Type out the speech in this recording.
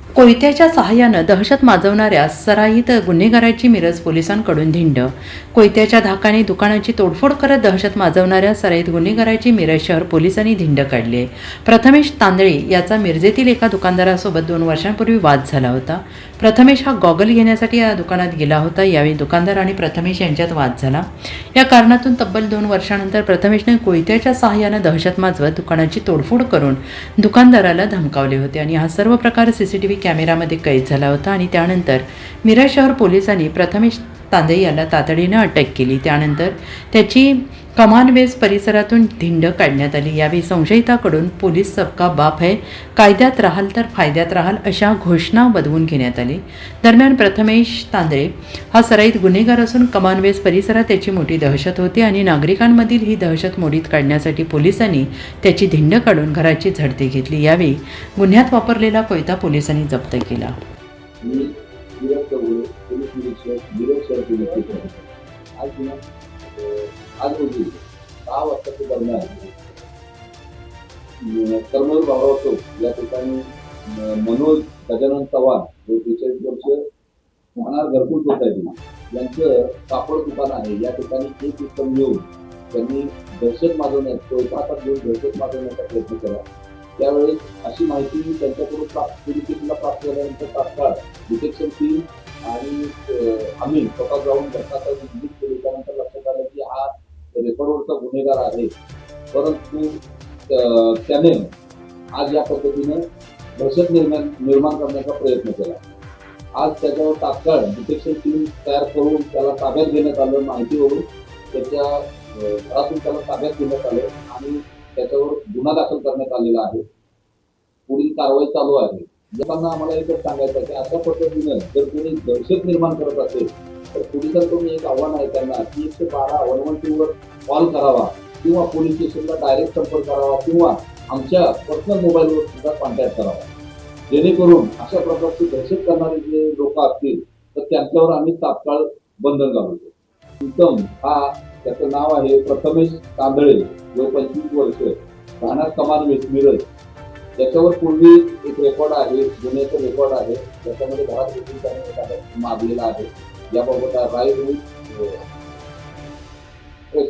कोयत्याच्या सहाय्यानं दहशत माजवणाऱ्या सराईत गुन्हेगाराची मिरज पोलिसांकडून धिंड. कोयत्याच्या धाकाने दुकानाची तोडफोड करत दहशत माजवणाऱ्या सराईत गुन्हेगाराची मिरज शहर पोलिसांनी धिंड काढली आहे. प्रथमेश तांदळे याचा मिरजेतील एका दुकानदारासोबत 2 वर्षांपूर्वी वाद झाला होता. प्रथमेश हा गॉगल घेण्यासाठी या दुकानात गेला होता. यावेळी दुकानदार आणि प्रथमेश यांच्यात वाद झाला. या कारणातून तब्बल 2 वर्षांनंतर प्रथमेशने कोयत्याच्या सहाय्यानं दहशत माजवत दुकानाची तोडफोड करून दुकानदाराला धमकावले होते आणि हा सर्व प्रकार CCTV कॅमेरामध्ये कैद झाला होता. आणि त्यानंतर मिरज शहर पोलिसांनी प्रथमेश तांदळे याला तातडीनं अटक केली. त्यानंतर त्याची कमानवेस परिसरातून धिंड काढण्यात आली. यावेळी संशयिताकडून पोलीस सबका बाप है, कायद्यात राहाल तर फायद्यात राहाल अशा घोषणा बदवून घेण्यात आली. दरम्यान प्रथमेश तांदळे हा सराईत गुन्हेगार असून कमानवेस परिसरात त्याची मोठी दहशत होती आणि नागरिकांमधील ही दहशत मोडीत काढण्यासाठी पोलिसांनी त्याची धिंड काढून घराची झडती घेतली. यावेळी गुन्ह्यात वापरलेला कोयता पोलिसांनी जप्त केला. आज रोजी 6 वाजताच्या दरम्यान कर्मवीर बाबराव चौक या ठिकाणी मनोज गजानन चव्हाण हे 43 वर्ष राहणार घरकुल सोसायटी यांचं कापड दुकान आहे. या ठिकाणी एक उत्तम येऊन त्यांनी दहशत माजवण्याचा दहशत माजवण्याचा प्रयत्न केला. त्यावेळेस अशी माहिती त्यांच्याकडून प्राप्त झाल्यानंतर तात्काळ डिटेक्शन टीम आणि आम्ही स्वतः जाऊन घटनाचा विजिट केली. त्यानंतर लक्षात आलं की हा रेकॉर्डवरचा गुन्हेगार आहे, परंतु त्याने आज या पद्धतीने दहशत निर्माण करण्याचा प्रयत्न केला. आज त्याच्यावर तात्काळ डिटेक्शन टीम तयार करून त्याला ताब्यात घेण्यात आलं. माहितीवरून त्याच्या घरातून त्याला ताब्यात घेण्यात आलं आणि त्याच्यावर गुन्हा दाखल करण्यात आलेला आहे. पुढील कारवाई चालू आहे. लोकांना आम्हाला एकच सांगायचं आहे की अशा पद्धतीनं जर कोणी दहशत निर्माण करत असेल तर पोलिसांकडून एक आव्हान आहे त्यांना की 112 112 कॉल करावा किंवा पोलीस स्टेशनला डायरेक्ट संपर्क करावा किंवा आमच्या पर्सनल मोबाईलवर सुद्धा कॉन्टॅक्ट करावा, जेणेकरून अशा प्रकारची दहशत करणारे जे लोक असतील तर त्यांच्यावर आम्ही तात्काळ बंधन घालतो. उत्तम हा त्याचं नाव आहे प्रथमेश तांदळे, जो 25 वर्ष, राहणार कमानवेस मिरज. त्याच्यावर पूर्वी एक रेकॉर्ड आहे, गुन्ह्याचं रेकॉर्ड आहे. त्याच्यामध्ये घरात त्याने मागलेला आहे. याबाबत राईट प्रेस